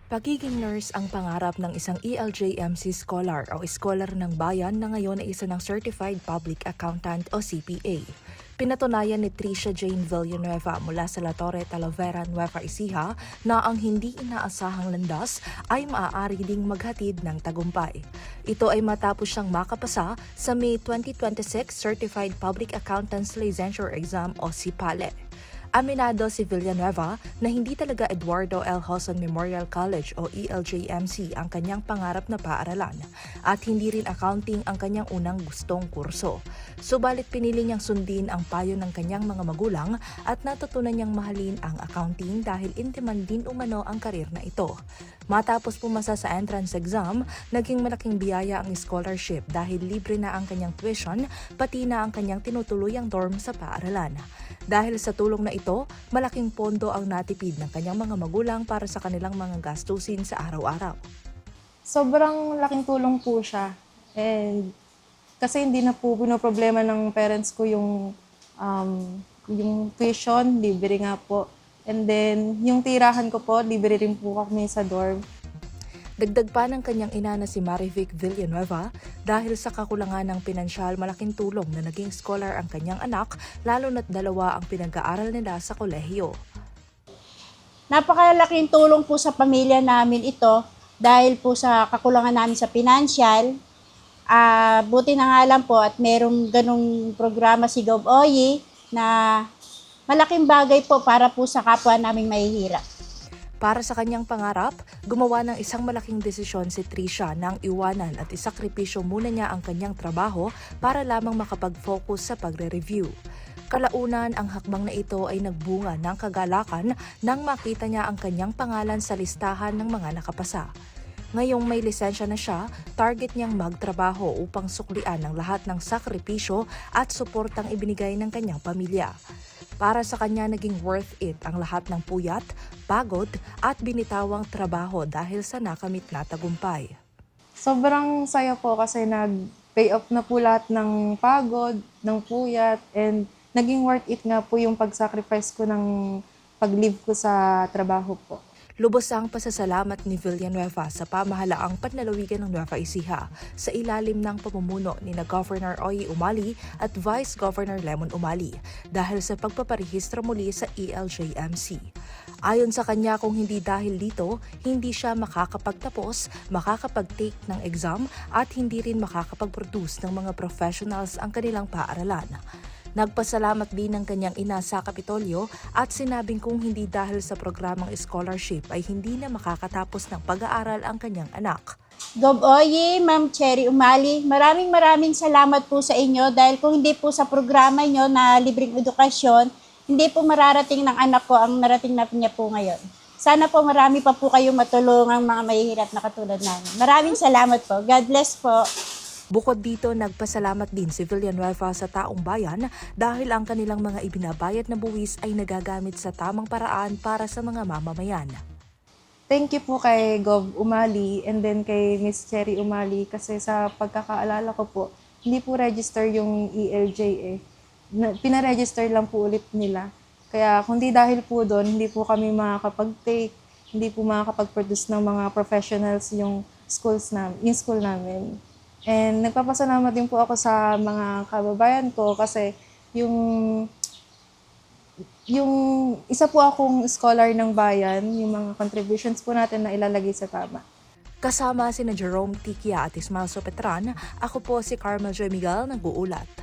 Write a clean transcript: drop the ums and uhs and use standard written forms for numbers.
Pagiging nurse ang pangarap ng isang ELJMC scholar o scholar ng bayan na ngayon ay isa ng Certified Public Accountant o CPA. Pinatunayan ni Tricia Jane Villanueva mula sa La Torre, Talavera, Nueva Ecija na ang hindi inaasahang landas ay maaari ding maghatid ng tagumpay. Ito ay matapos siyang makapasa sa May 2026 Certified Public Accountants Licensure Exam o CPALE. Aminado si Villanueva na hindi talaga Eduardo L. Hoson Memorial College o ELJMC ang kanyang pangarap na paaralan at hindi rin accounting ang kanyang unang gustong kurso. Subalit pinili niyang sundin ang payo ng kanyang mga magulang at natutunan niyang mahalin ang accounting dahil in-demand din umano ang karir na ito. Matapos pumasa sa entrance exam, naging malaking biyaya ang scholarship dahil libre na ang kanyang tuition pati na ang kanyang tinutuluyang dorm sa paaralan. Dahil sa tulong na ito, malaking pondo ang natipid ng kanyang mga magulang para sa kanilang mga gastusin sa araw-araw. Sobrang laking tulong po siya. And kasi hindi na po problema ng parents ko yung tuition, libre nga po. And then, yung tirahan ko po, libre rin po kami sa dorm. Dagdag pa ng kanyang ina na si Marivic Villanueva, dahil sa kakulangan ng pinansyal, malaking tulong na naging scholar ang kanyang anak, lalo na't dalawa ang pinag-aaral nila sa kolehiyo. Napakalaking tulong po sa pamilya namin ito dahil po sa kakulangan namin sa pinansyal. Buti na nga lang po at merong ganong programa si Gov. Na malaking bagay po para po sa kapwa naming mahihirap. Para sa kanyang pangarap, gumawa ng isang malaking desisyon si Tricia nang iwanan at isakripisyo muna niya ang kanyang trabaho para lamang makapag-focus sa pagre-review. Kalaunan, ang hakbang na ito ay nagbunga ng kagalakan nang makita niya ang kanyang pangalan sa listahan ng mga nakapasa. Ngayong may lisensya na siya, target niyang magtrabaho upang suklian ang lahat ng sakripisyo at suportang ibinigay ng kanyang pamilya. Para sa kanya, naging worth it ang lahat ng puyat, pagod at binitawang trabaho dahil sa nakamit na tagumpay. Sobrang saya po kasi nag-pay off na po lahat ng pagod, ng puyat, and naging worth it nga po yung pag-sacrifice ko ng pag-leave ko sa trabaho po. Lubos ang pasasalamat ni Villanueva sa pamahalaang panlalawigan ng Nueva Ecija sa ilalim ng pamumuno ni Governor Oye Umali at Vice Governor Lemon Umali dahil sa pagpaparehistro muli sa ELJMC. Ayon sa kanya, kung hindi dahil dito, hindi siya makakapagtapos, makakapag-take ng exam at hindi rin makakapag-produce ng mga professionals ang kanilang paaralan. Nagpasalamat din ng kanyang ina sa Kapitolyo at sinabing kung hindi dahil sa programang scholarship ay hindi na makakatapos ng pag-aaral ang kanyang anak. Gov. Ma'am Cherry Umali, maraming salamat po sa inyo dahil kung hindi po sa programa nyo na libreng edukasyon, hindi po mararating ng anak ko ang narating na niya po ngayon. Sana po marami pa po kayong matulungang mga mahihirap na katulad namin. Maraming salamat po. God bless po. Bukod dito, nagpasalamat din si Villanueva sa taong bayan dahil ang kanilang mga ibinabayad na buwis ay nagagamit sa tamang paraan para sa mga mamamayan. Thank you po kay Gov. Umali and then kay Miss Cherry Umali kasi sa pagkakaalala ko po, hindi po register yung ELJ eh. Pina-register lang po ulit nila. Kaya kundi dahil po doon, hindi po kami makakapag-take, hindi po makakapag-produce ng mga professionals yung school namin. And nagpapasalamat din po ako sa mga kababayan ko kasi yung isa po akong scholar ng bayan, yung mga contributions po natin na ilalagay sa tama. Kasama sina Jerome Tikia at Ismael Sopetran, ako po si Carmel Joy Miguel, nag-uulat.